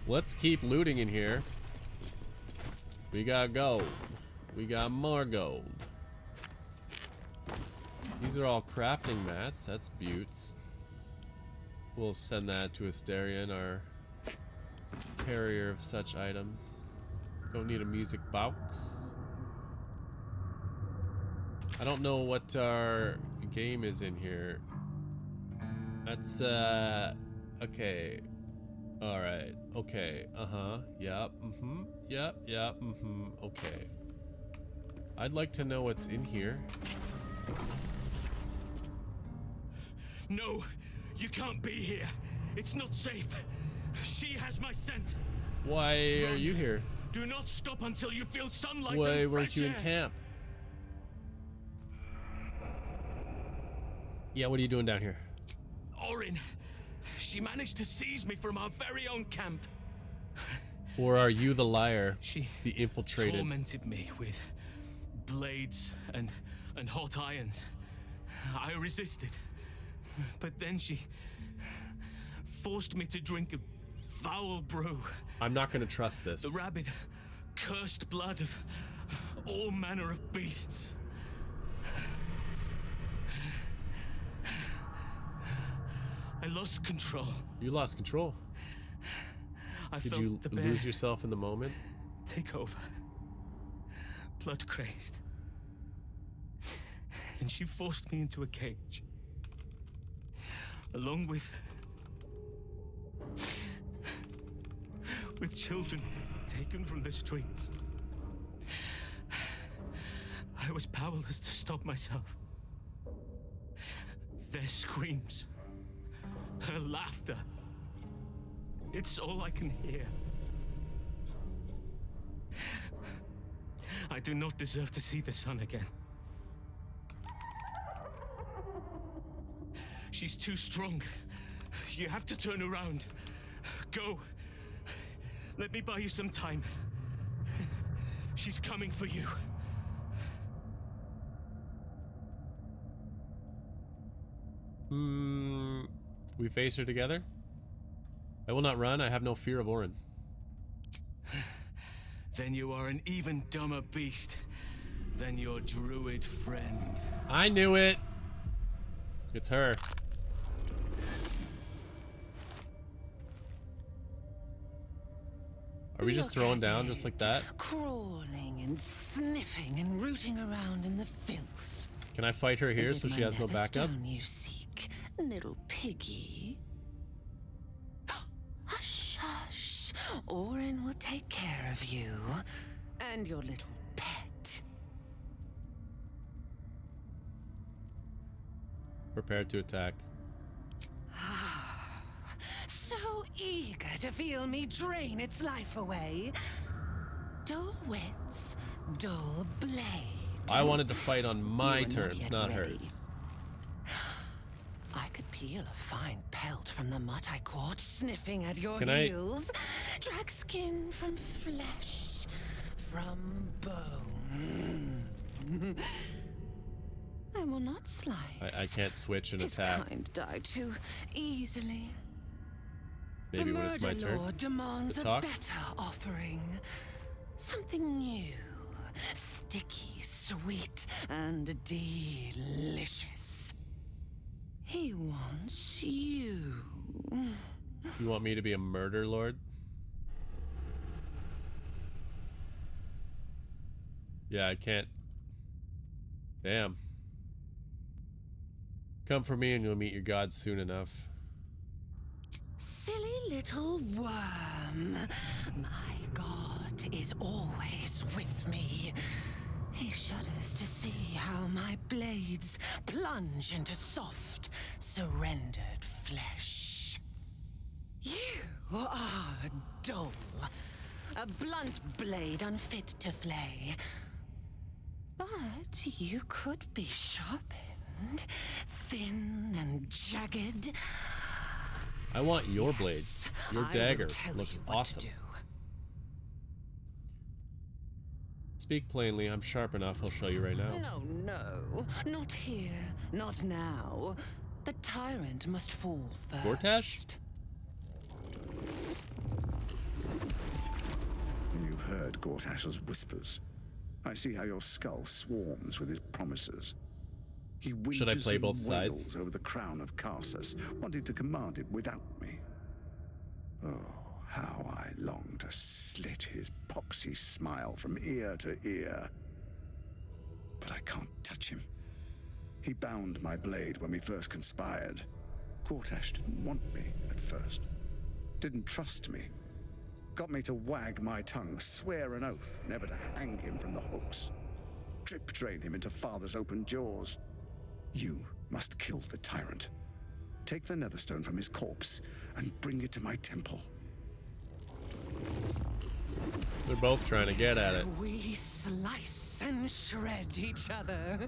Let's keep looting in here. We got gold. We got more gold. These are all crafting mats. That's beauts. We'll send that to Asterion, our carrier of such items. Don't need a music box. I don't know what our game is in here. That's, okay. Alright, okay, yep, yep, okay. I'd like to know what's in here. No, you can't be here. It's not safe. She has my scent. Why are you here? Do not stop until you feel sunlight. Why and weren't fresh you in air. camp? Yeah, what are you doing down here? Orin, she managed to seize me from our very own camp. Or are you the liar? She the infiltrated? tormented me with blades and hot irons. I resisted, but then she forced me to drink a foul brew. I'm not gonna trust this. The rabid, cursed blood of all manner of beasts. I lost control. You lost control. I Did felt you the bear lose yourself in the moment? take over. Blood crazed. And she forced me into a cage. Along with children taken from the streets. I was powerless to stop myself. Their screams, her laughter, it's all I can hear. I do not deserve to see the sun again. She's too strong. You have to turn around. Go. Let me buy you some time. She's coming for you. We face her together? I will not run. I have no fear of Orin. Then you are an even dumber beast than your druid friend. I knew it! It's her. Are we just throwing down just like that? Crawling and sniffing and rooting around in the filth. Can I fight her here Is so it she my has no backup? netherstone you seek, little piggy? Hush, hush. Orin will take care of you and your little pet. Prepared to attack. So eager to feel me drain its life away. Dull wits, dull blade. I wanted to fight on my You are not terms, yet not ready. hers. I could peel a fine pelt from the mutt I caught sniffing at your Can I- heels. Drag skin from flesh, from bone. I will not slice. I can't switch and His attack. kind die too easily. Maybe the when it's my murder turn. lord demands to a talk. better offering. Something new, sticky, sweet, and delicious. He wants you. You want me to be a murder lord? Yeah, I can't. Damn. Come for me and you'll meet your god soon enough. Silly little worm. My God is always with me. He shudders to see how my blades plunge into soft, surrendered flesh. You are dull. A blunt blade unfit to flay. But you could be sharpened, thin and jagged. I want your blade. Your I will dagger tell looks you what to awesome. do. Speak plainly, I'm sharp enough, I'll show you right now. No, no, not here, not now. The tyrant must fall first. Gortash? discard Gortash's whispers. I see how your skull swarms with his promises. He Should I whinges play and both sides? wails over the crown of Karsus, wanting to command it without me. Oh, how I long to slit his poxy smile from ear to ear. But I can't touch him. He bound my blade when we first conspired. Gortash didn't want me at first. Didn't trust me. Got me to wag my tongue, swear an oath never to hang him from the hooks. Drip drain him into father's open jaws. You must kill the tyrant. Take the netherstone from his corpse and bring it to my temple. They're both trying to get at it. We slice and shred each other.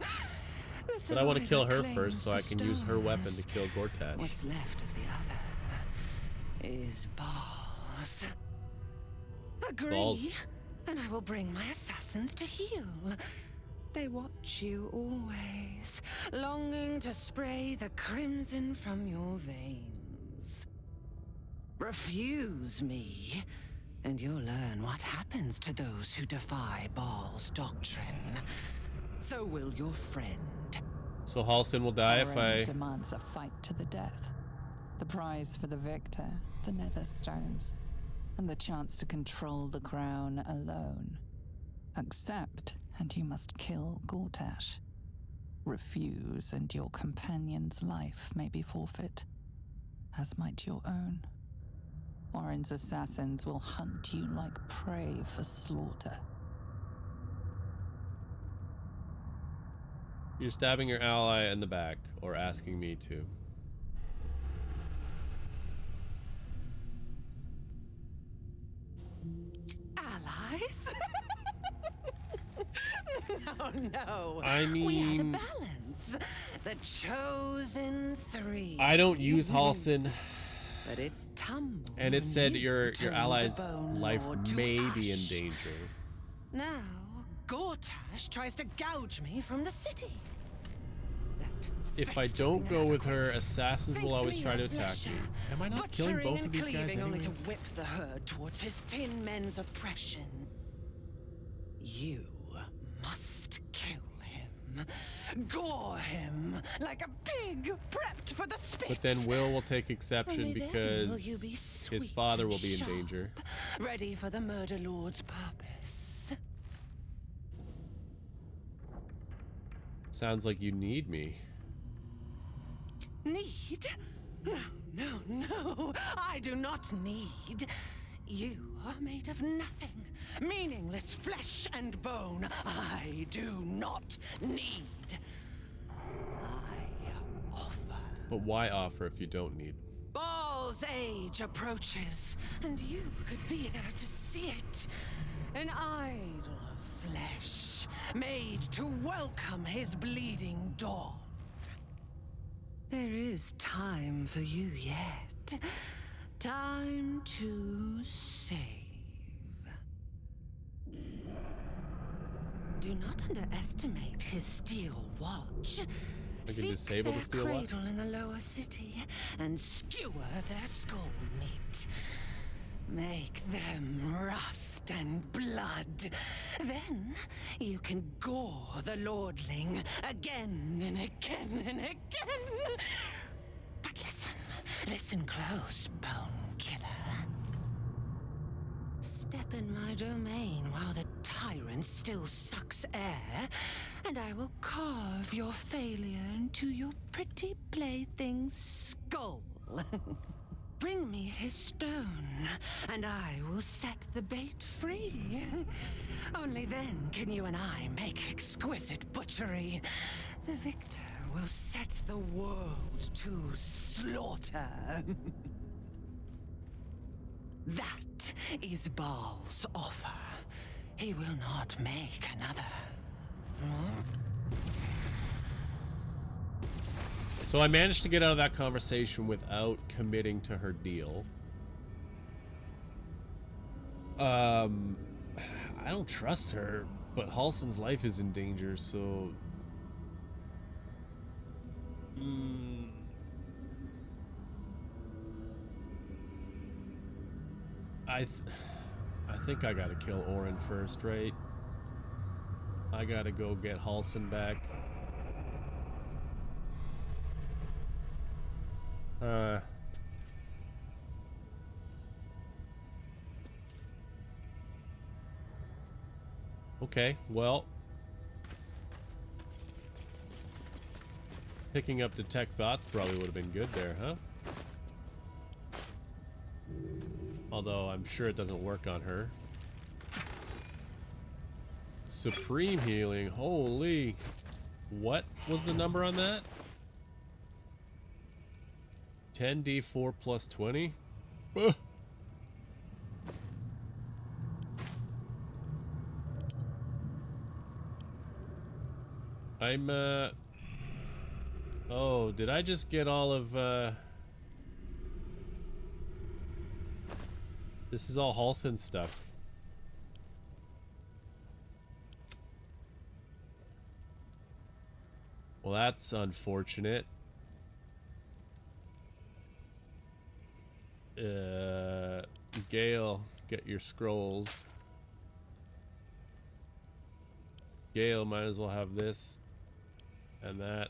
The But I want to kill her survivor first so I claims can the use her weapon to stars. kill Gortash. What's left of the other is balls. Agree, Balls. and I will bring my assassins to heal. They watch you always, longing to spray the crimson from your veins. Refuse me, and you'll learn what happens to those who defy Baal's doctrine. So will your friend. So Halsin will die if Our aim I... demands a fight to the death. The prize for the victor, the Netherstones, and the chance to control the crown alone. Accept, and you must kill Gortash. Refuse, and your companion's life may be forfeit, as might your own. Orin's assassins will hunt you like prey for slaughter. You're stabbing your ally in the back, or asking me to. Allies? No. I We had a mean... balance. The chosen three. I don't use Halsin, But it tumbled. and it said when your you turned the ally's Bone life Lord to may be in ash. danger. Now, Gortash tries to gouge me from the city. That If I festering don't go with her, inadequate assassins will thinks always me try to a attack flesher, me. Am I not killing butchering both of and these guys cleaving only to anyways? whip the herd towards his tin men's oppression. You must kill him. Gore him like a pig prepped for the spit. But then Will take exception Only then because will you be his sweet father and will be in sharp, danger. ready for the murder lord's purpose. Sounds like you need me. Need? No. I do not need. You are made of nothing. Meaningless flesh and bone. I do not need. I offer. But why offer if you don't need? Baal's age approaches, and you could be there to see it. An idol of flesh, made to welcome his bleeding dawn. There is time for you yet. Time to save. Do not underestimate his steel watch. I can Seek disable the their steel watch? cradle in the lower city and skewer their skull meat. Make them rust and blood. Then you can gore the lordling again and again and again. But listen close, Bone Killer. Step in my domain while the tyrant still sucks air, and I will carve your failure into your pretty plaything's skull. Bring me his stone, and I will set the bait free. Only then can you and I make exquisite butchery. The victor will set the world to slaughter. That is Baal's offer. He will not make another. So I managed to get out of that conversation without committing to her deal. I don't trust her, but Halsin's life is in danger, so... I think I gotta kill Orin first, right? I gotta go get Halsin back. Okay, well. Picking up Detect Thoughts probably would have been good there, huh? Although I'm sure it doesn't work on her. Supreme Healing, holy. What was the number on that? 10d4 plus 20? Ugh. I'm, oh, did I just get all of, this is all Halsin stuff. Well, that's unfortunate. Gale, get your scrolls. Gale might as well have this and that.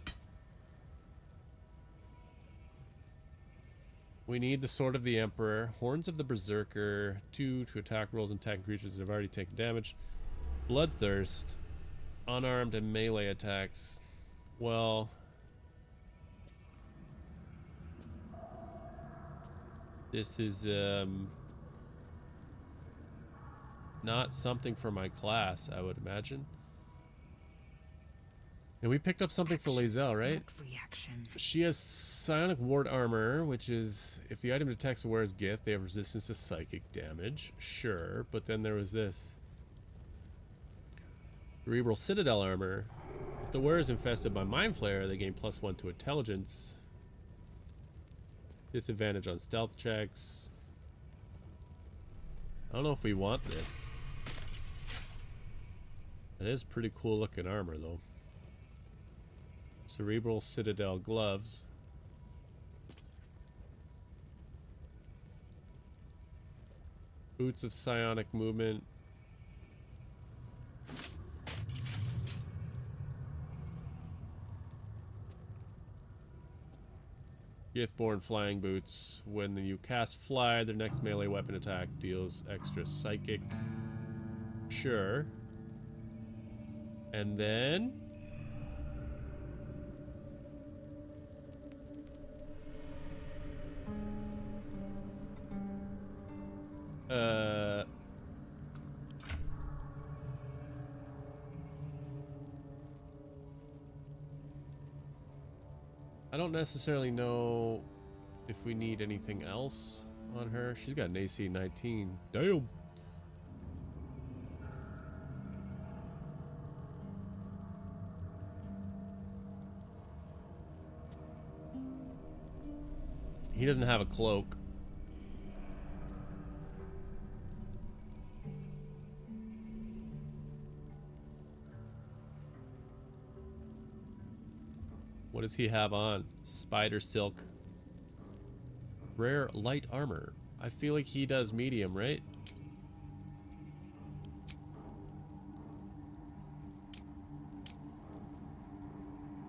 We need the Sword of the Emperor, Horns of the Berserker, 2 to attack rolls and attacking creatures that have already taken damage. Bloodthirst, unarmed and melee attacks. Well, this is not something for my class, I would imagine. And we picked up something for Lae'zel, right? Reaction. She has Psionic Ward Armor, which is if the item detects a wearer's gift, they have resistance to psychic damage. Sure, but then there was this. Cerebral Citadel Armor. If the wearer is infested by Mind Flayer, they gain +1 to Intelligence. Disadvantage on stealth checks. I don't know if we want this. It is pretty cool looking armor, though. Cerebral Citadel gloves. Boots of psionic movement. Giftborn flying boots. When you cast fly, their next melee weapon attack deals extra psychic. Sure. And then I don't necessarily know if we need anything else on her. She's got an AC 19. Damn. He doesn't have a cloak. What does he have on? Spider silk. Rare light armor. I feel like he does medium, right?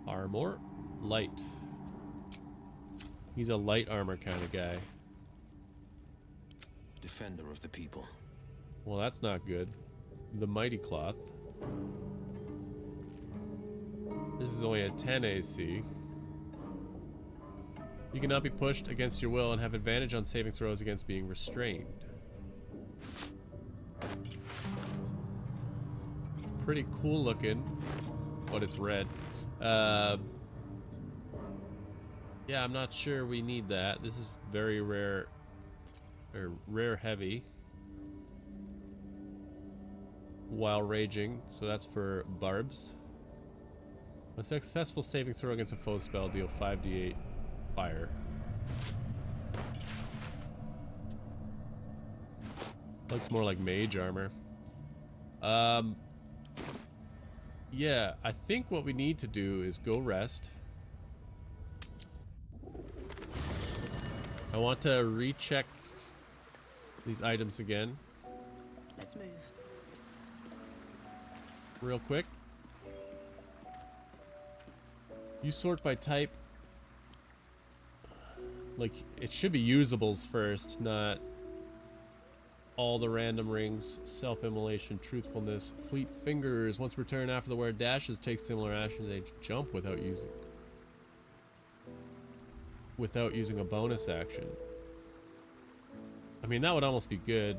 Armor. Light. He's a light armor kind of guy. Defender of the people. Well, that's not good. The Mighty Cloth. This is only a 10 AC. You cannot be pushed against your will and have advantage on saving throws against being restrained. Pretty cool looking, but it's red. Yeah, I'm not sure we need that. This is very rare, or rare heavy. While raging, so that's for barbs. A successful saving throw against a foe spell deal 5d8 fire. Looks more like mage armor. Yeah, I think what we need to do is go rest. I want to recheck these items again. Let's move. Real quick. You sort by type. Like, it should be usables first, not all the random rings. Self-immolation, truthfulness, fleet fingers. Once returned after the wearer dashes, take similar actions. They jump without using a bonus action. I mean, that would almost be good.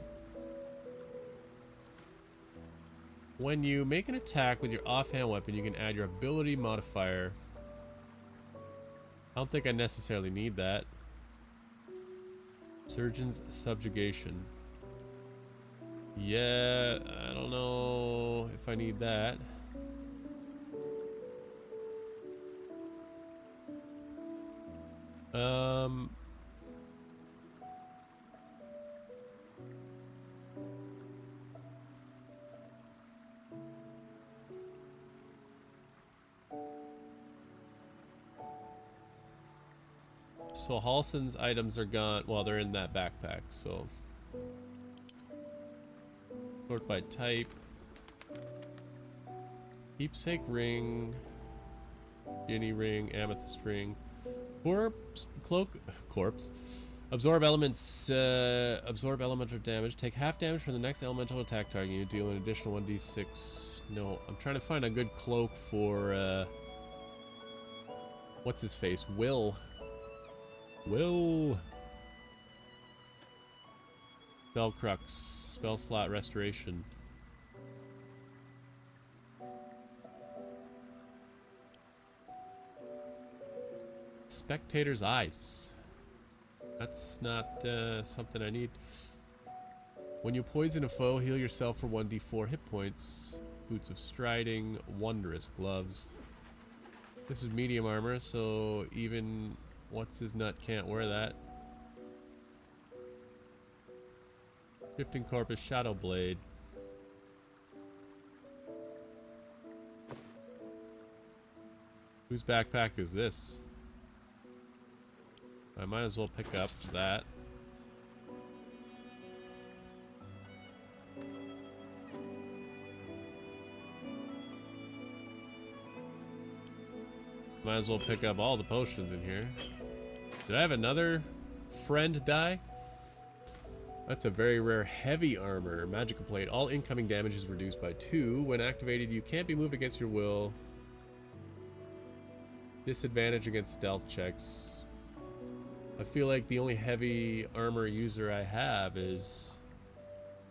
When you make an attack with your offhand weapon, you can add your ability modifier. I don't think I necessarily need that. Surgeon's subjugation. Yeah, I don't know if I need that. So Halson's items are gone. Well, they're in that backpack, so. Sort by type. Keepsake ring. Guinea ring. Amethyst ring. Corpse. Absorb elements. Absorb elemental damage. Take half damage from the next elemental attack target. You deal an additional 1d6. No, I'm trying to find a good cloak for, what's his face? Will. Spell Crux. Spell slot restoration. Spectator's Ice. That's not something I need. When you poison a foe, heal yourself for 1d4 hit points. Boots of Striding. Wondrous Gloves. This is medium armor, so even what's his nut can't wear that. Shifting Corpus Shadow Blade. Whose backpack is this? I might as well pick up that. Might as well pick up all the potions in here. Did I have another friend die? That's a very rare heavy armor. Magical plate. All incoming damage is reduced by 2. When activated, you can't be moved against your will. Disadvantage against stealth checks. I feel like the only heavy armor user I have is...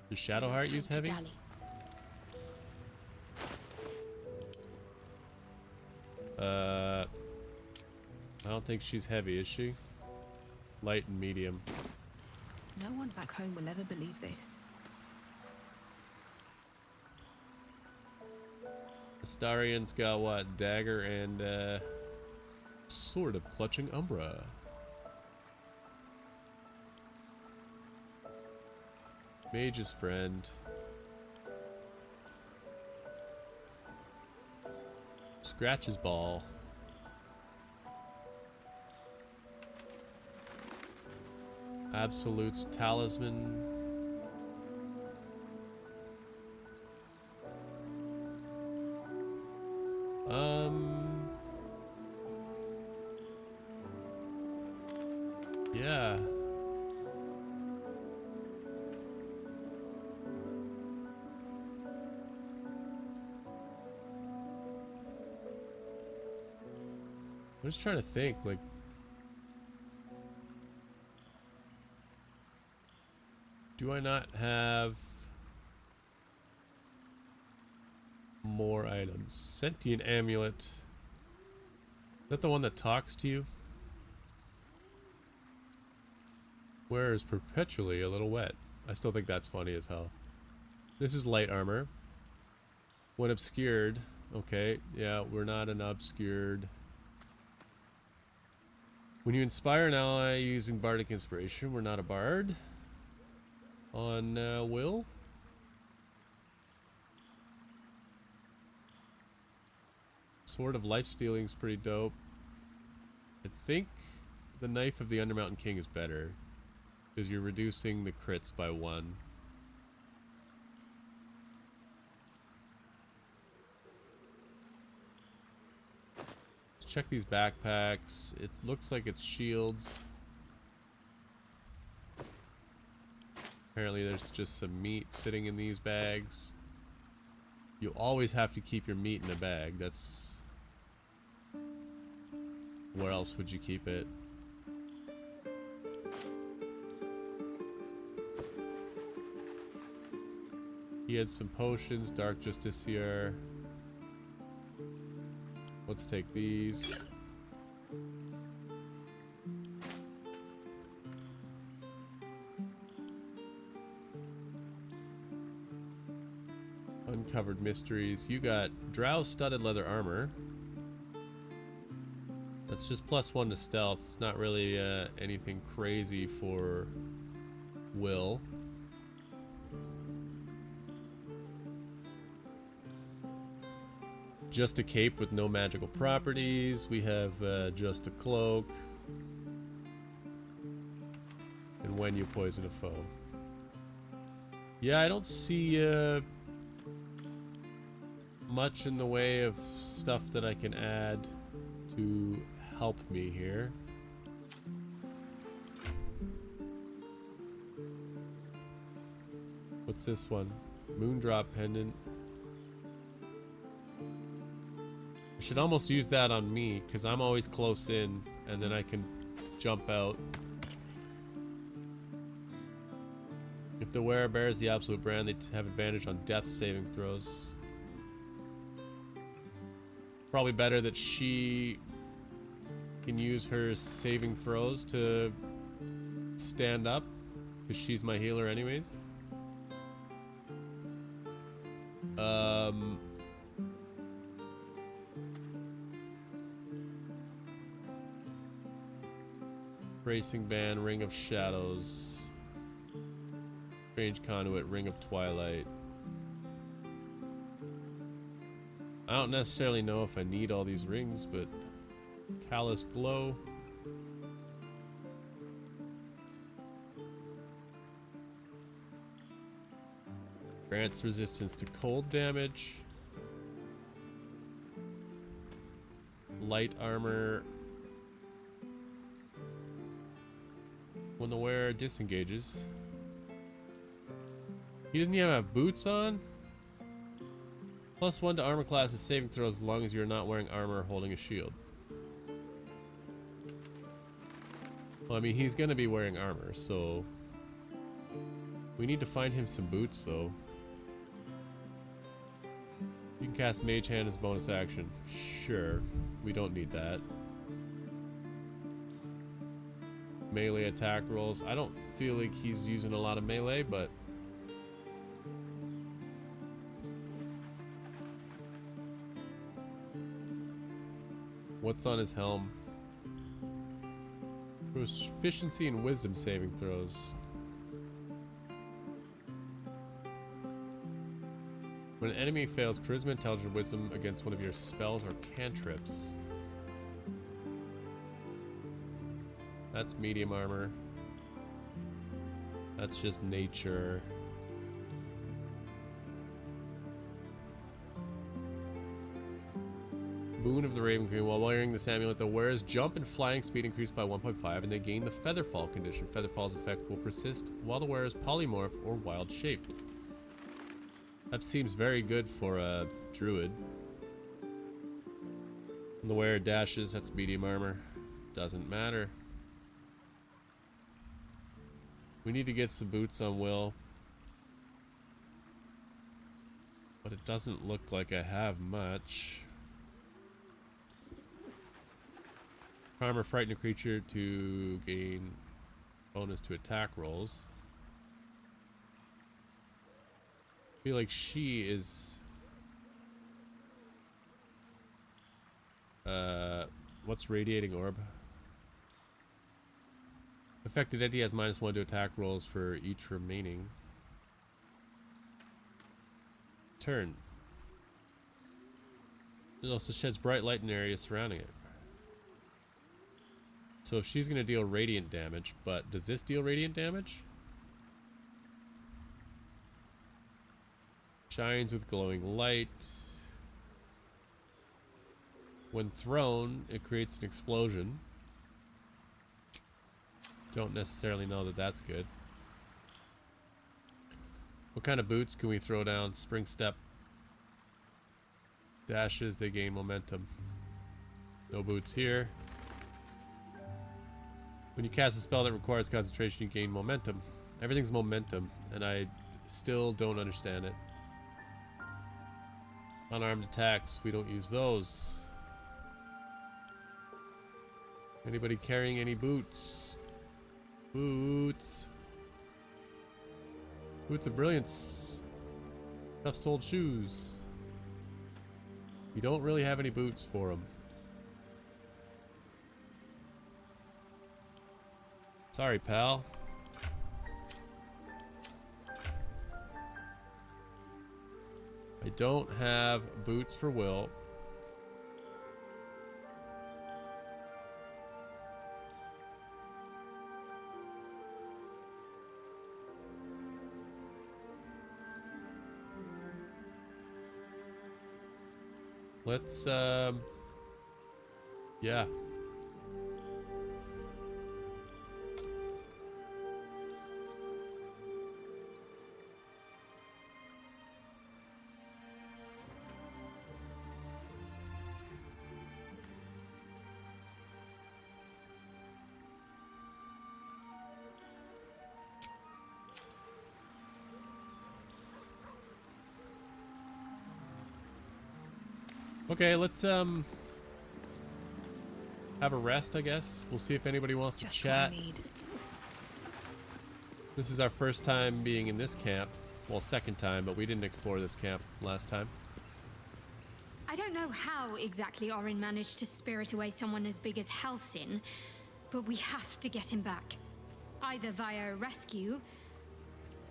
Does Shadowheart use heavy? I don't think she's heavy, is she? Light and medium. No one back home will ever believe this. Astarian's got what? Dagger and Sword of Clutching Umbra. Mage's Friend. Scratch's Ball. Absolute's Talisman. Yeah. I'm just trying to think, like, do I not have more items? Sentient Amulet. Is that the one that talks to you? Wears perpetually a little wet. I still think that's funny as hell. This is light armor. When obscured. Okay, yeah, we're not an obscured. When you inspire an ally using bardic inspiration, we're not a bard. On Will. Sword of Life Stealing is pretty dope. I think the Knife of the Undermountain King is better because you're reducing the crits by 1. check these backpacks. It looks like it's shields. Apparently there's just some meat sitting in these bags. You always have to keep your meat in a bag. That's... Where else would you keep it? He had some potions, Dark Justiciar. Let's take these. Uncovered mysteries. You got Drow studded leather armor. That's just +1 to stealth. It's not really anything crazy for Will. Just a cape with no magical properties. We have just a cloak. And when you poison a foe. Yeah, I don't see much in the way of stuff that I can add to help me here. What's this one? Moondrop pendant. I should almost use that on me, because I'm always close in, and then I can jump out. If the wearer bears the absolute brand, they have advantage on death saving throws. Probably better that she can use her saving throws to stand up, because she's my healer anyways. Bracing Band, Ring of Shadows, Strange Conduit, Ring of Twilight. I don't necessarily know if I need all these rings, but Callous Glow. Grants resistance to cold damage. Light armor. When the wearer disengages. He doesn't even have boots on? +1 to armor class is saving throws as long as you're not wearing armor or holding a shield. Well, I mean, he's gonna be wearing armor, so... We need to find him some boots, though. You can cast Mage Hand as bonus action. Sure. We don't need that. Melee attack rolls. I don't feel like he's using a lot of melee, but... What's on his helm? Proficiency and wisdom saving throws. When an enemy fails charisma, intelligence, or wisdom against one of your spells or cantrips. That's medium armor. That's just nature. Boon of the Raven Queen. While wearing this amulet, the wearer's jump and flying speed increased by 1.5, and they gain the Featherfall condition. Featherfall's effect will persist while the wearer is polymorph or wild shaped. That seems very good for a druid. When the wearer dashes, that's medium armor. Doesn't matter. We need to get some boots on Will. But it doesn't look like I have much. Armor, frighten a creature to gain bonus to attack rolls. I feel like she is... what's Radiating Orb? Affected entity has -1 to attack rolls for each remaining turn. It also sheds bright light in areas surrounding it. So if she's going to deal radiant damage, but does this deal radiant damage? Shines with glowing light. When thrown, it creates an explosion. Don't necessarily know that that's good. What kind of boots can we throw down? Spring step. Dashes, they gain momentum. No boots here. When you cast a spell that requires concentration, you gain momentum. Everything's momentum, and I still don't understand it. Unarmed attacks, we don't use those. Anybody carrying any boots? Boots. Boots of brilliance. Tough-soled shoes. We don't really have any boots for them. Sorry, pal. I don't have boots for Will. Let's, yeah. Okay, let's have a rest, I guess. We'll see if anybody wants to chat. This is our first time being in this camp. Well, second time, but we didn't explore this camp last time. I don't know how exactly Orin managed to spirit away someone as big as Halsin, but we have to get him back. Either via a rescue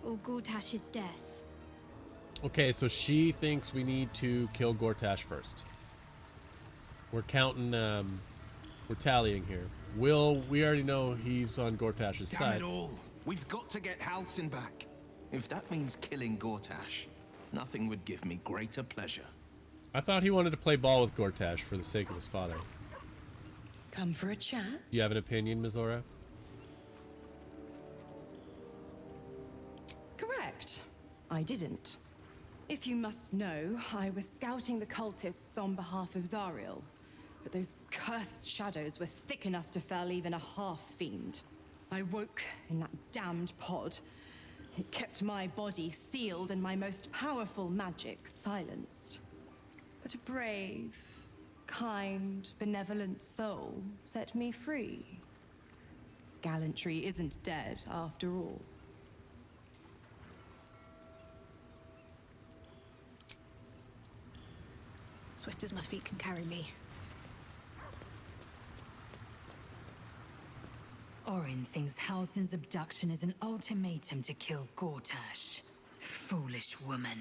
or Gortash's death. Okay, so she thinks we need to kill Gortash first. We're counting, we're tallying here. Will, we already know he's on Gortash's side. Damn it all. We've got to get Halsin back. If that means killing Gortash, nothing would give me greater pleasure. I thought he wanted to play ball with Gortash for the sake of his father. Come for a chat? You have an opinion, Mizora? Correct. I didn't. If you must know, I was scouting the cultists on behalf of Zariel. But those cursed shadows were thick enough to fell even a half-fiend. I woke in that damned pod. It kept my body sealed and my most powerful magic silenced. But a brave, kind, benevolent soul set me free. Gallantry isn't dead after all. Swift as my feet can carry me. Orin thinks Halsin's abduction is an ultimatum to kill Gortash. Foolish woman.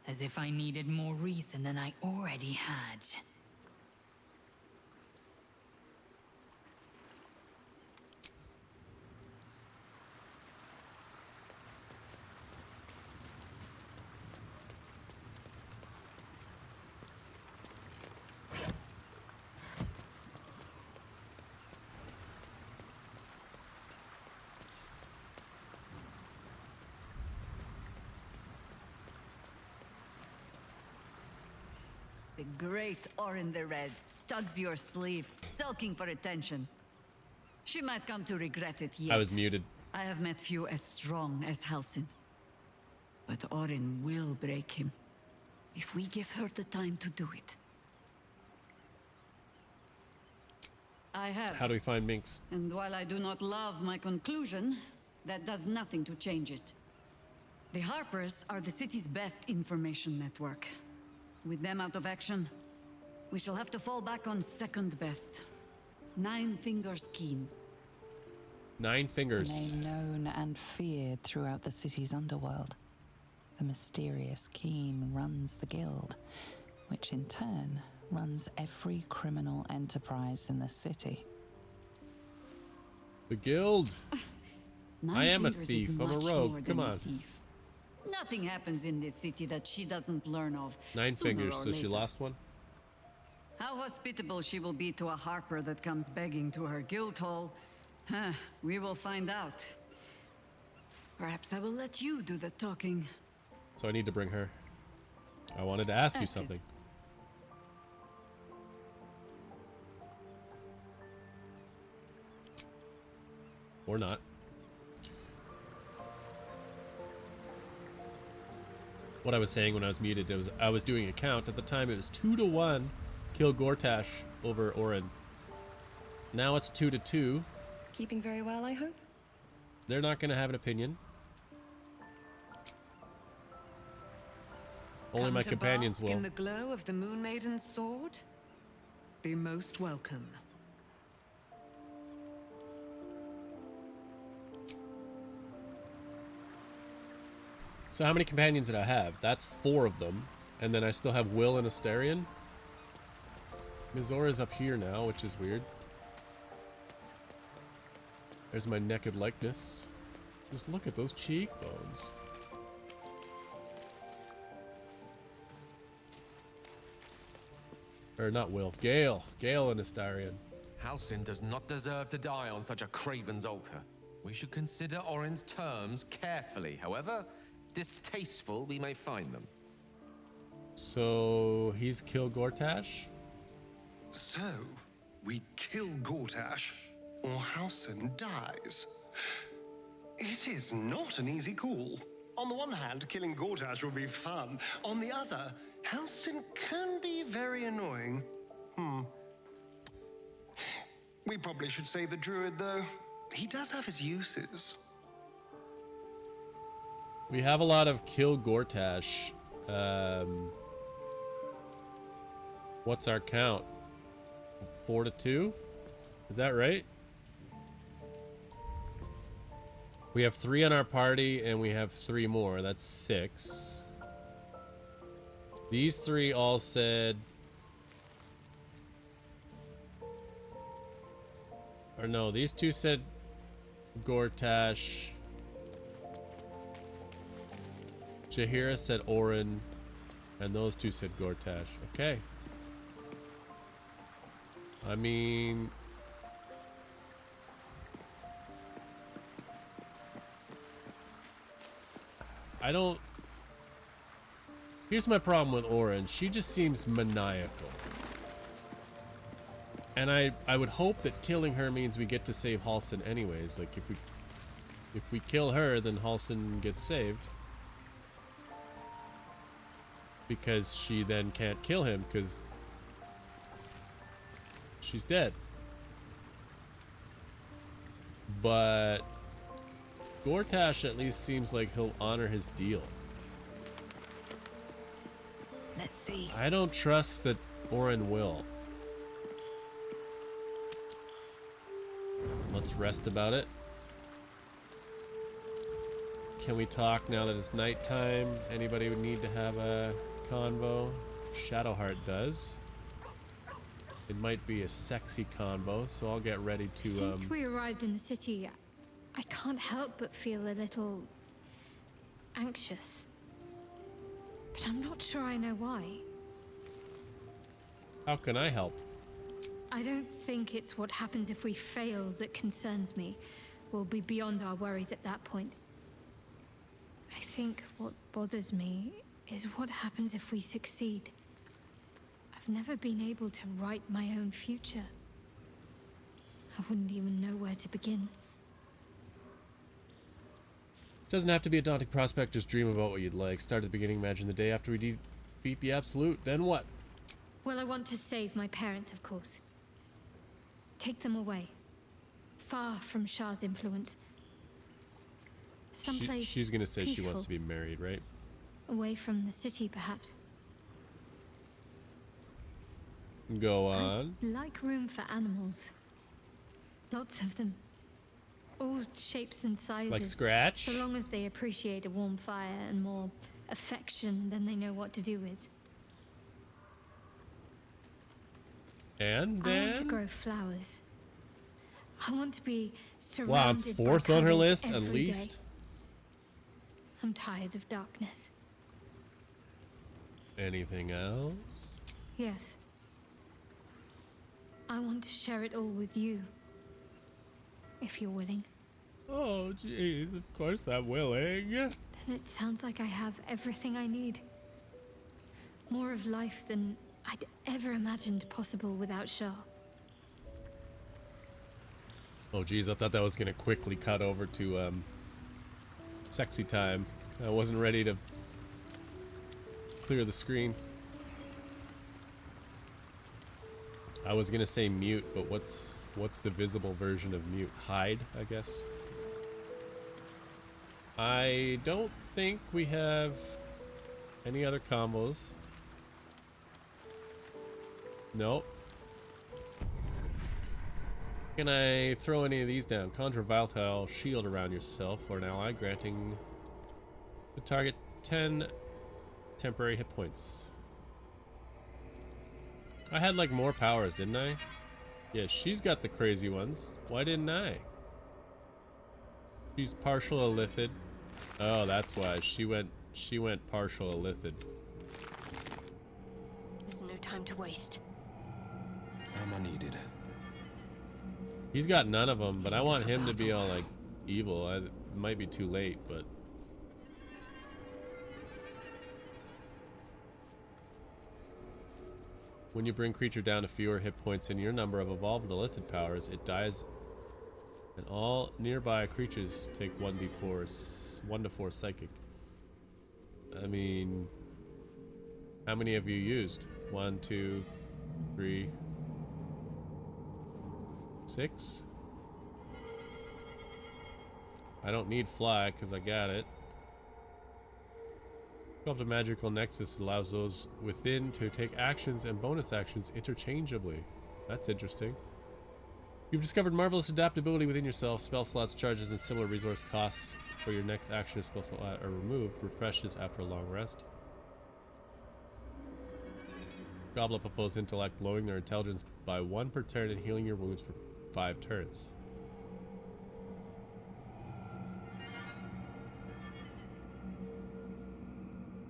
As if I needed more reason than I already had. The great Orin the Red tugs your sleeve, sulking for attention. She might come to regret it yet. I was muted. I have met few as strong as Halsin. But Orin will break him, if we give her the time to do it. I have. How do we find Minx? And while I do not love my conclusion, that does nothing to change it. The Harpers are the city's best information network. With them out of action, we shall have to fall back on second best. Nine Fingers Keen. 9 fingers. A name known and feared throughout the city's underworld. The mysterious Keen runs the guild, which in turn runs every criminal enterprise in the city. The guild. Nine I am a Fingers thief. is I'm a much rogue. more Come than a on. thief. Nothing happens in this city that she doesn't learn of. 9 sooner fingers, or so she later. lost one? How hospitable she will be to a harper that comes begging to her guild hall, we will find out. Perhaps I will let you do the talking. So I need to bring her. I wanted to ask you That's something. Or not. What I was saying when I was muted, it was I was doing a count. At the time it was 2-1 kill Gortash over Orin. Now it's 2-2. Keeping very well, I hope? They're not going to have an opinion. Only my companions will. In the glow of the Moon Maiden's sword? Be most welcome. So how many companions did I have? That's 4 of them. And then I still have Will and Astarion. Mizora's up here now, which is weird. There's my naked likeness. Just look at those cheekbones. Or not Will. Gale. Gale and Astarion. Halcyon does not deserve to die on such a craven's altar. We should consider Orin's terms carefully. However distasteful we may find them. So he's killed Gortash? So, we kill Gortash, or Halcyon dies. It is not an easy call. On the one hand, killing Gortash would be fun. On the other, Halcyon can be very annoying. We probably should save the druid, though. He does have his uses. We have a lot of kill Gortash. What's our count? 4-2? Is that right? We have 3 on our party and we have 3 more. That's 6. These 3 all said... Or no, these 2 said Gortash. Jaheira said Orin. And those 2 said Gortash. Okay. I mean... I don't... Here's my problem with Orin. She just seems maniacal. And I would hope that killing her means we get to save Halcyon anyways. Like, if we kill her, then Halcyon gets saved. Because she then can't kill him, because she's dead. But Gortash at least seems like he'll honor his deal. Let's see. I don't trust that Orin will. Let's rest about it. Can we talk now that it's nighttime? Anybody would need to have a convo? Shadowheart does. It might be a sexy convo, so I'll get ready to Since we arrived in the city, I can't help but feel a little anxious. But I'm not sure I know why. How can I help? I don't think it's what happens if we fail that concerns me. We'll be beyond our worries at that point. I think what bothers me is what happens if we succeed. I've never been able to write my own future. I wouldn't even know where to begin. Doesn't have to be a daunting prospect, just dream about what you'd like. Start at the beginning, imagine the day after we defeat the Absolute, then what? Well, I want to save my parents, of course. Take them away. Far from Shah's influence. Someplace She's gonna say peaceful. she wants to be married, right? Away from the city, perhaps. Go on. I like room for animals. Lots of them. All shapes and sizes. Like Scratch? So long as they appreciate a warm fire and more affection than they know what to do with. And I want to then... grow flowers. I want to be surrounded Wow, I'm by 4th on her cuddles list, at every least. day. I'm tired of darkness. Anything else? Yes. I want to share it all with you. If you're willing. Oh, jeez, of course I'm willing. Then it sounds like I have everything I need. More of life than I'd ever imagined possible without Shah. Oh, geez, I thought that was gonna quickly cut over to, sexy time. I wasn't ready to clear the screen. I was gonna say mute, but what's the visible version of mute? Hide, I guess. I don't think we have any other combos. Nope. Can I throw any of these down? Conjure volatile shield around yourself or an ally, granting the target 10 temporary hit points. I had like more powers, didn't I? Yeah, she's got the crazy ones. Why didn't I? She's partial illithid. Oh, that's why she went partial illithid. There's no time to waste. Ammo needed. He's got none of them, but I want him to be all like evil. It might be too late, but when you bring creature down to fewer hit points in your number of evolved illithid powers, it dies, and all nearby creatures take 1 to 4 psychic. I mean, how many have you used? 1, 2, 3, 6? I don't need fly because I got it. Up to magical nexus allows those within to take actions and bonus actions interchangeably. That's interesting. You've discovered marvelous adaptability within yourself. Spell slots, charges, and similar resource costs for your next action if spell slot are removed. Refreshes after a long rest. Gobble up a foe's intellect, lowering their intelligence by 1 per turn and healing your wounds for 5 turns.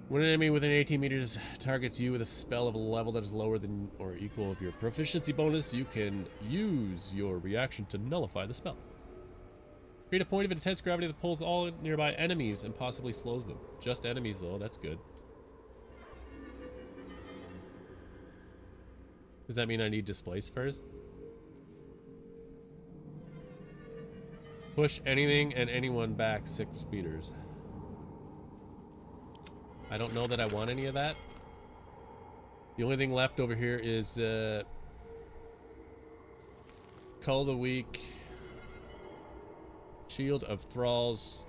When an enemy within 18 meters targets you with a spell of a level that is lower than or equal of your proficiency bonus, you can use your reaction to nullify the spell. Create a point of intense gravity that pulls all nearby enemies and possibly slows them. Just enemies though, that's good. Does that mean I need displace first? Push anything and anyone back 6 meters. I don't know that I want any of that. The only thing left over here is Cull of the Weak, Shield of Thralls,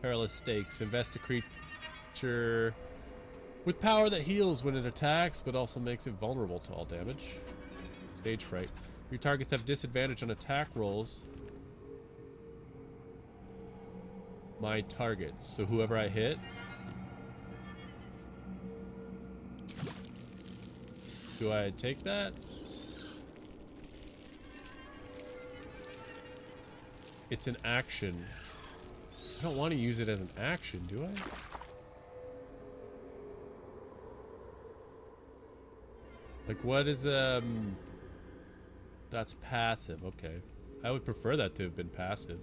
Perilous Stakes. Invest a creature with power that heals when it attacks, but also makes it vulnerable to all damage. Stage Fright. Your targets have disadvantage on attack rolls. My targets. So whoever I hit. Do I take that? It's an action. I don't want to use it as an action, do I? Like what is that's passive, okay. I would prefer that to have been passive.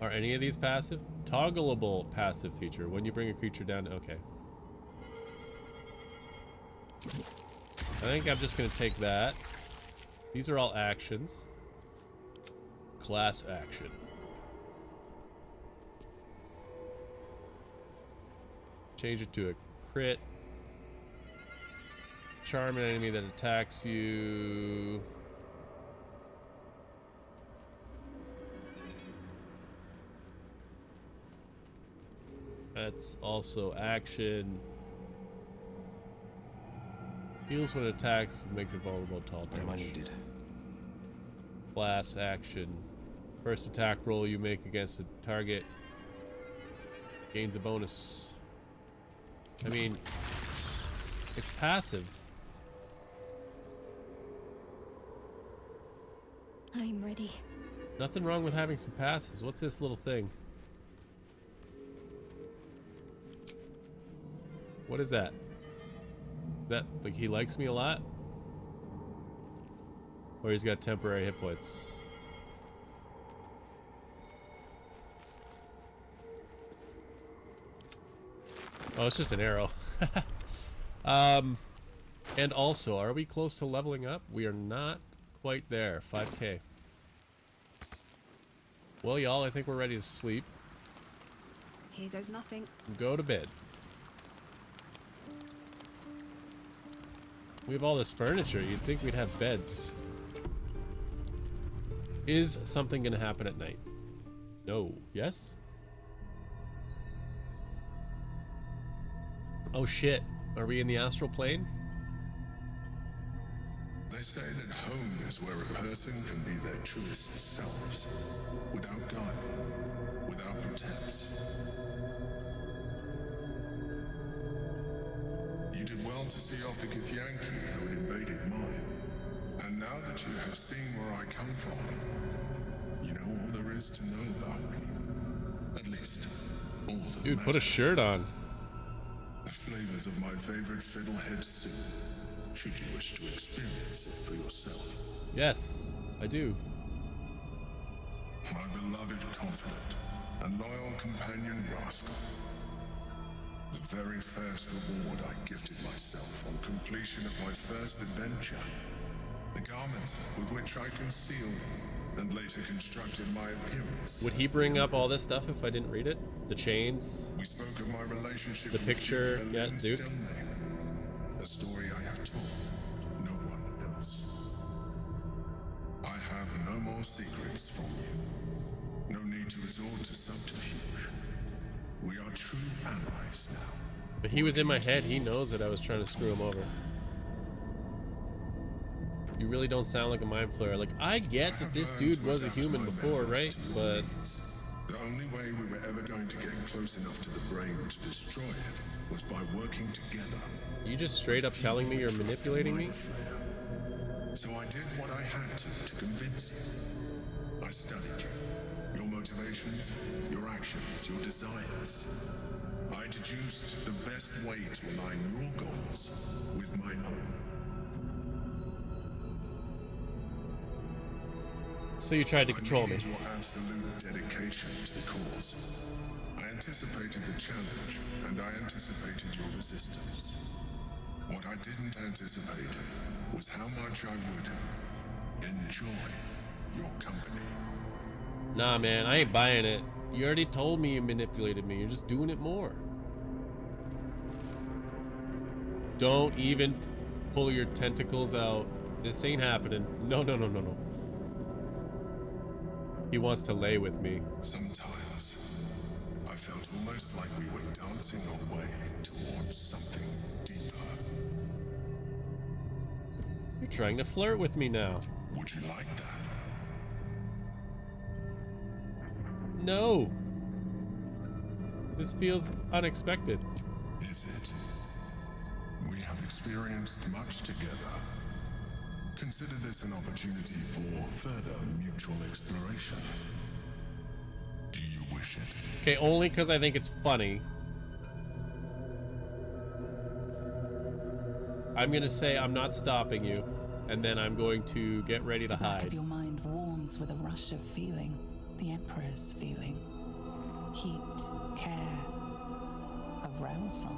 Are any of these passive? Toggleable passive feature. When you bring a creature down, okay. I think I'm just gonna take that. These are all actions. Class action. Change it to a crit. Charm an enemy that attacks you. That's also action. Heals when it attacks, makes it vulnerable to all damage. Needed. Class action. First attack roll you make against a target gains a bonus. I mean, it's passive. I'm ready. Nothing wrong with having some passives. What's this little thing? What is that? That, like, he likes me a lot? Or he's got temporary hit points? Oh, it's just an arrow. And also, are we close to leveling up? We are not quite there. 5K. Well, y'all, I think we're ready to sleep. Here goes nothing. Go to bed. We have all this furniture. You'd think we'd have beds. Is something gonna happen at night? No. Yes? Oh shit. Are we in the astral plane? They say that home is where a person can be their truest selves, without guile, without pretense. You did well to see off the Githyanki who had invaded mine. And now that you have seen where I come from, you know all there is to know about me. At least, all that Dude, matters. put a shirt on. The flavors of my favorite fiddlehead soup, should you wish to experience it for yourself. Yes, I do. My beloved confidant and loyal companion Rascal. The very first reward I gifted myself on completion of my first adventure. The garments with which I concealed and later constructed my appearance. Would he bring up all this stuff if I didn't read it? The chains? We spoke of my relationship the with picture, you, yeah, Duke. A story I have told no one else. I have no more secrets from you. No need to resort to subterfuge. We are true allies now. But he was in my head. He knows that I was trying to screw him over. You really don't sound like a mind flayer. Like, I get that this dude was a human before, right? But the only way we were ever going to get close enough to the brain to destroy it was by working together. You just straight up telling me you're manipulating me? So I did what I had to convince you. I studied you, your motivations, your actions, your desires. I deduced the best way to align your goals with my own. So you tried to control me. Your absolute dedication to the cause. I anticipated the challenge, and I anticipated your resistance. What I didn't anticipate was how much I would enjoy your company. Nah, man, I ain't buying it. You already told me you manipulated me. You're just doing it more. Don't even pull your tentacles out. This ain't happening. No, no, no, no, no. He wants to lay with me. Sometimes, I felt almost like we were dancing our way towards something deeper. You're trying to flirt with me now. Would you like that? No. This feels unexpected. Is it? We have experienced much together. Consider this an opportunity for further mutual exploration. Do you wish it? Okay, only because I think it's funny. I'm gonna say I'm not stopping you, and then I'm going to get ready to The back hide. of your mind warms with a rush of feeling, the Emperor's feeling. Heat, care, arousal.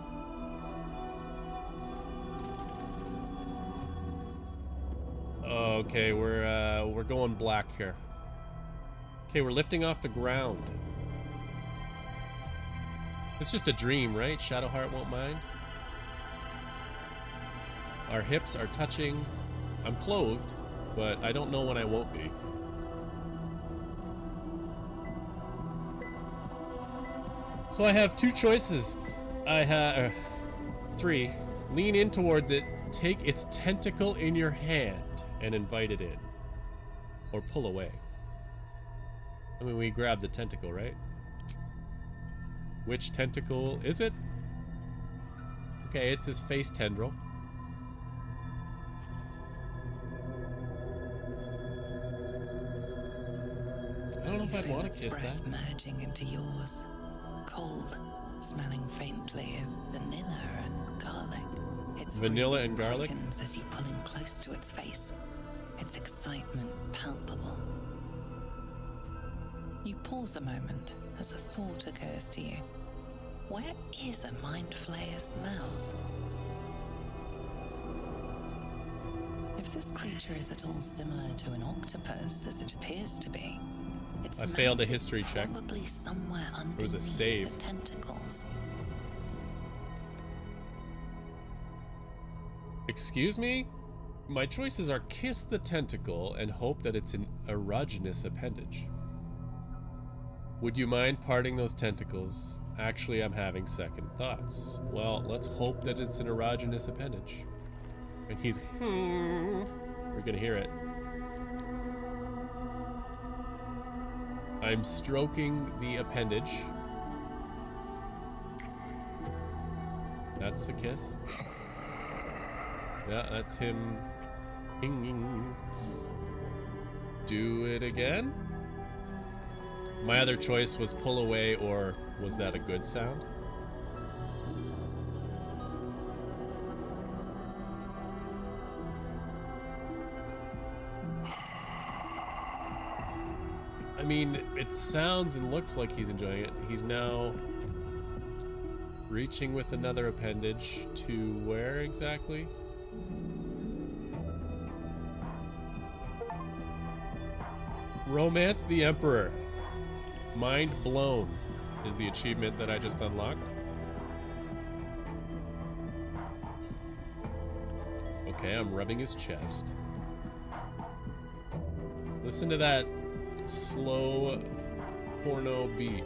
Okay, we're going black here. Okay, we're lifting off the ground. It's just a dream, right? Shadowheart won't mind. Our hips are touching. I'm clothed, but I don't know when I won't be. So I have two choices. I have three. Lean in towards it, take its tentacle in your hand, and invite it in. Or pull away. I mean, we grab the tentacle, right? Which tentacle is it? Okay, it's his face tendril. I don't know if I'd want to kiss that. Breath merging into yours, cold, smelling faintly of vanilla and garlic. Its Vanilla and breathing garlic? quickens as you pull in close to its face, its excitement palpable. You pause a moment as a thought occurs to you. Where is a mind flayer's mouth? If this creature is at all similar to an octopus, as it appears to be, its I failed a mouth is history check. probably somewhere underneath It was a save. the tentacles. Excuse me? My choices are kiss the tentacle and hope that it's an erogenous appendage. Would you mind parting those tentacles? Actually, I'm having second thoughts. Well, let's hope that it's an erogenous appendage. And he's we're gonna hear it. I'm stroking the appendage. That's the kiss. Yeah, that's him. Do it again? My other choice was pull away, or was that a good sound? I mean, it sounds and looks like he's enjoying it. He's now reaching with another appendage to where exactly? Romance the Emperor. Mind blown is the achievement that I just unlocked. Okay, I'm rubbing his chest. Listen to that slow porno beat.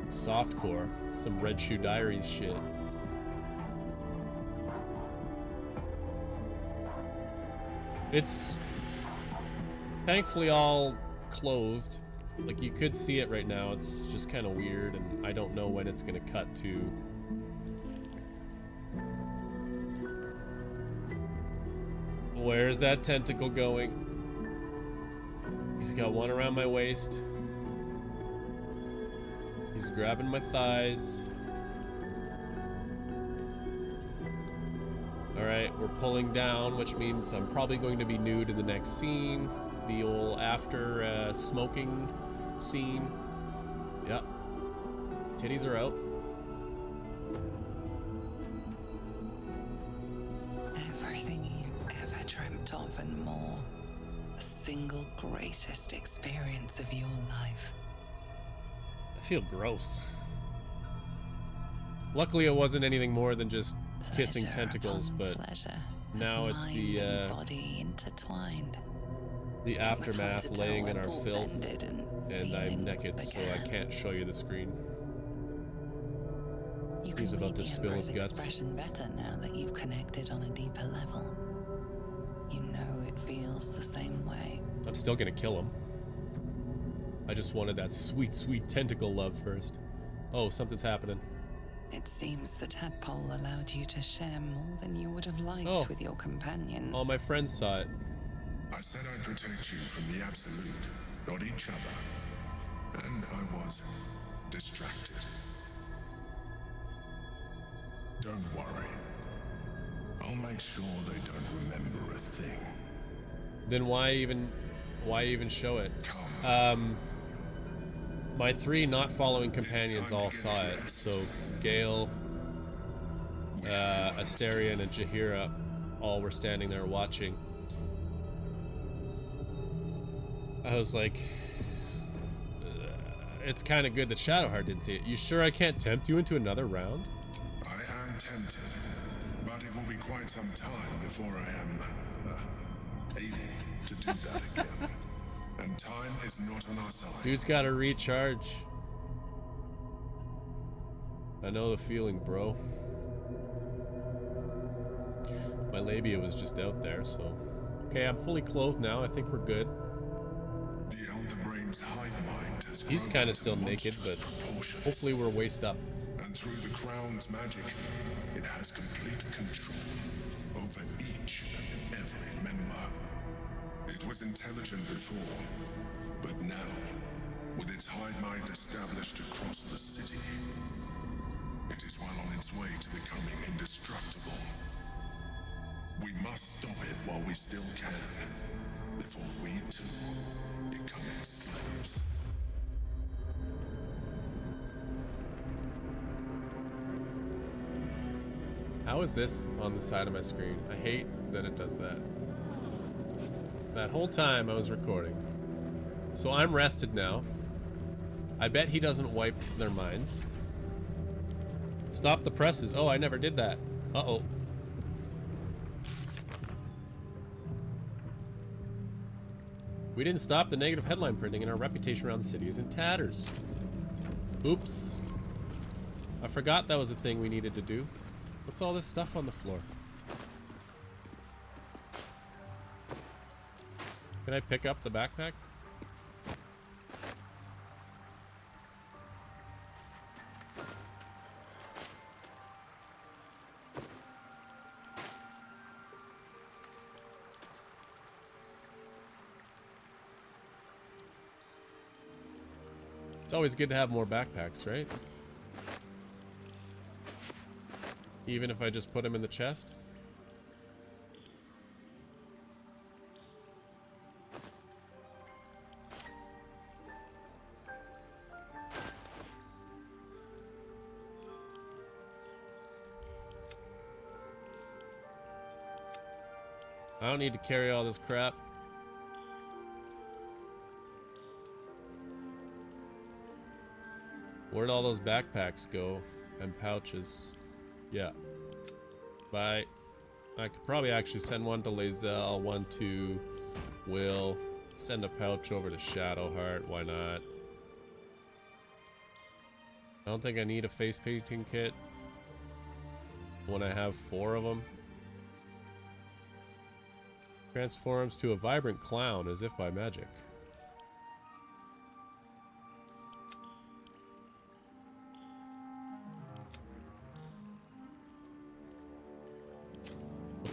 Softcore, some Red Shoe Diaries shit. It's thankfully all clothed. Like, you could see it right now. It's just kind of weird, and I don't know when it's gonna cut to. Where's that tentacle going? He's got one around my waist. He's grabbing my thighs. Alright, we're pulling down, which means I'm probably going to be nude in the next scene. The old after smoking scene. Yep. Titties are out. Everything you ever dreamt of and more. The single greatest experience of your life. I feel gross. Luckily, it wasn't anything more than just kissing tentacles, but now it's the body intertwined. the aftermath, laying in our filth, and I'm naked, so I can't show you the screen. He's about to spill his guts. Expression better now that you've connected on a deeper level. You know it feels the same way. I'm still gonna kill him. I just wanted that sweet, sweet tentacle love first. Oh, something's happening. It seems the tadpole allowed you to share more than you would have liked with your companions. All my friends saw it. I said I'd protect you from the absolute, not each other. And I was distracted. Don't worry. I'll make sure they don't remember a thing. Then why even show it? My three not following companions all saw it. So Gale, Asterion, and Jaheira all were standing there watching. I was like, it's kind of good that Shadowheart didn't see it. You sure I can't tempt you into another round? I am tempted, but it will be quite some time before I am able to do that again. And time is not on our side. Dude's got to recharge. I know the feeling, bro. My labia was just out there, so... Okay, I'm fully clothed now. I think we're good. The Elder Brain's hive mind has He's kind of still naked, but hopefully we're waist up. And through the Crown's magic, it has complete control over each and every member. It was intelligent before, but now, with its hive mind established across the city. It is well on its way to becoming indestructible. We must stop it while we still can, before we too become its slaves. How is this on the side of my screen? I hate that it does that. That whole time I was recording. So I'm rested now. I bet he doesn't wipe their minds. Stop the presses. Oh, I never did that. Uh-oh. We didn't stop the negative headline printing and our reputation around the city is in tatters. Oops. I forgot that was a thing we needed to do. What's all this stuff on the floor? Can I pick up the backpack? It's always good to have more backpacks, right? Even if I just put them in the chest? I don't need to carry all this crap. Where'd all those backpacks go? And pouches. Yeah. Bye. I could probably actually send one to Lae'zel, one to Will. Send a pouch over to Shadowheart. Why not? I don't think I need a face painting kit when I have 4 of them. Transforms to a vibrant clown as if by magic.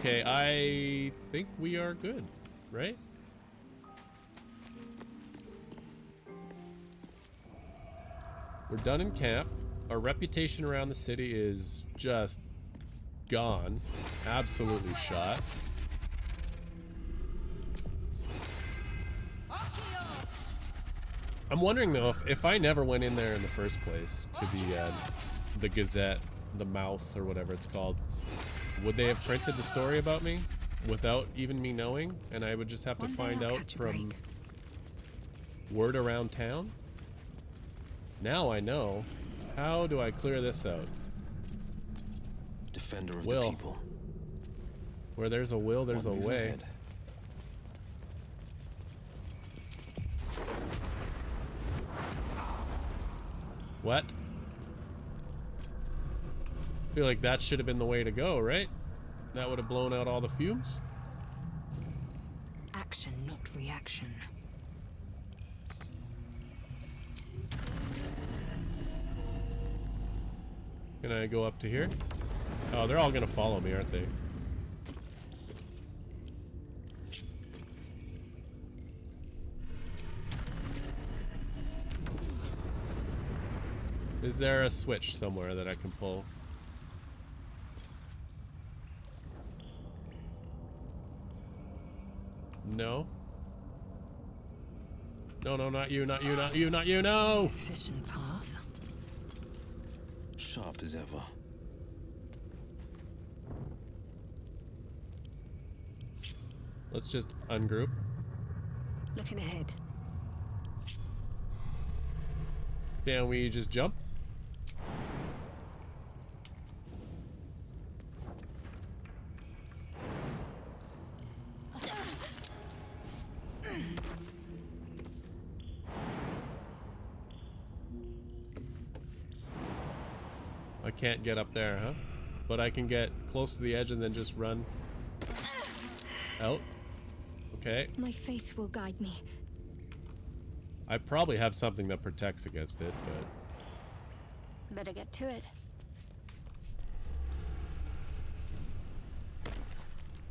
Okay, I think we are good, right? We're done in camp. Our reputation around the city is just gone. Absolutely shot. I'm wondering though if I never went in there in the first place to the Gazette, the Mouth or whatever it's called, would they have printed the story about me without even me knowing, and I would just have to find out from word around town? Now I know. How do I clear this out? Defender of Will. the people. Where there's a will, there's a One way. ahead. What? I feel like that should have been the way to go, right? That would have blown out all the fumes. Action, not reaction. Can I go up to here? Oh, they're all gonna follow me, aren't they? Is there a switch somewhere that I can pull? No. No, no, not you, not you, not you, not you, no! Efficient path. Sharp as ever. Let's just ungroup. Looking ahead. Can we just jump? I can't get up there, huh? But I can get close to the edge and then just run out. Okay. My faith will guide me. I probably have something that protects against it, but... Better get to it.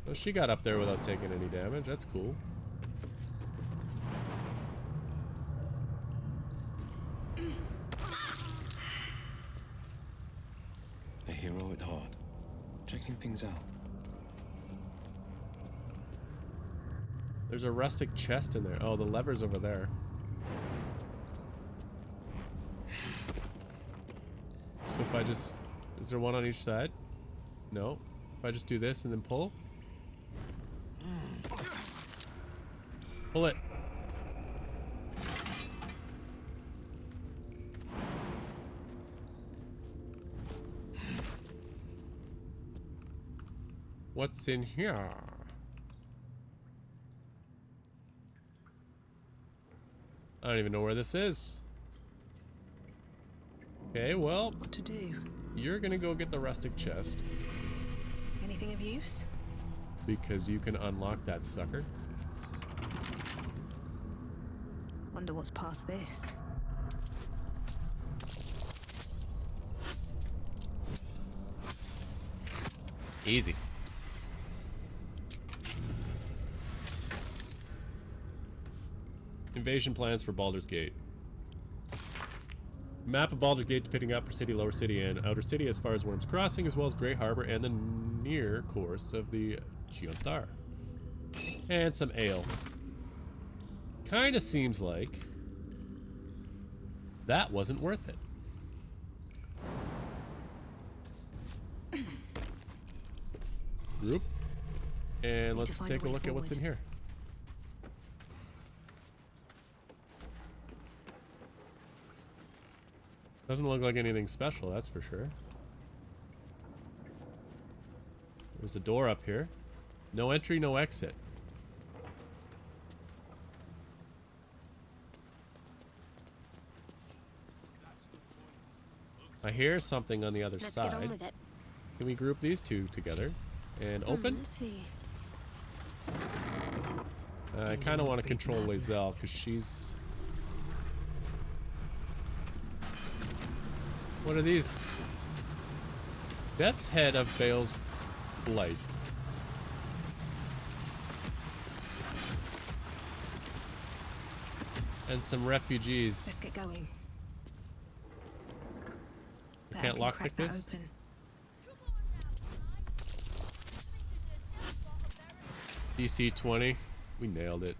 Well, she got up there without taking any damage. That's cool. at heart. Checking things out. There's a rustic chest in there. Oh, the lever's over there. So if I just... Is there one on each side? No. If I just do this and then pull? Pull it. What's in here? I don't even know where this is. Okay, well, What to do? you're gonna go get the rustic chest Anything of use? because you can unlock that sucker. Wonder what's past this. Easy. Invasion plans for Baldur's Gate. Map of Baldur's Gate depicting Upper City, Lower City, and Outer City as far as Worm's Crossing, as well as Grey Harbor and the near course of the Giuntar. And some ale. Kinda seems like that wasn't worth it. Group. And let's take a look at what's in here. Doesn't look like anything special, that's for sure. There's a door up here. No entry, no exit. I hear something on the other side. Get on with it. Can we group these two together and open? Let's see. I kind of want to control Lae'zel because she's... What are these? Death's Head of Bale's Blight. And some refugees. Let's get going. I can't lockpick this? DC 20. We nailed it.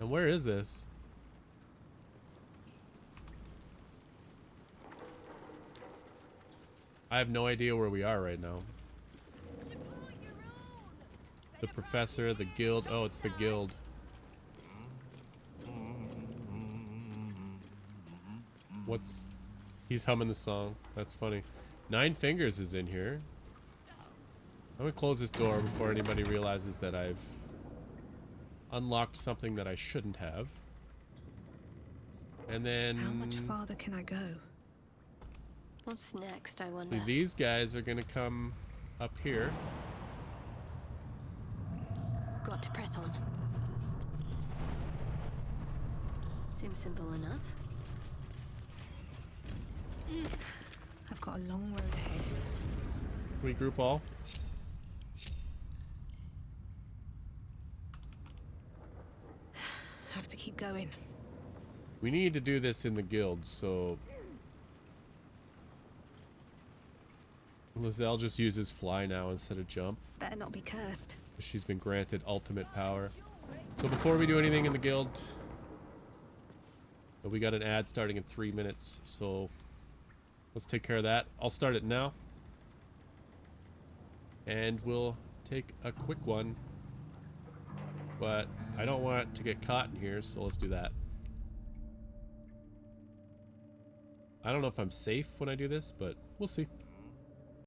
And where is this? I have no idea where we are right now. The professor, the guild. Oh, it's the guild. What's... He's humming the song. That's funny. Nine Fingers is in here. I'm gonna close this door before anybody realizes that I've unlocked something that I shouldn't have. And then... How much farther can I go? What's next, I wonder? These guys are gonna come up here. Got to press on. Seems simple enough. I've got a long road ahead. Can we group all? Have to keep going. We need to do this in the guild, so... Lae'zel just uses fly now instead of jump. Better not be cursed. She's been granted ultimate power. So before we do anything in the guild... We got an ad starting in 3 minutes, so... Let's take care of that. I'll start it now. And we'll take a quick one. But I don't want to get caught in here, so let's do that. I don't know if I'm safe when I do this, but we'll see.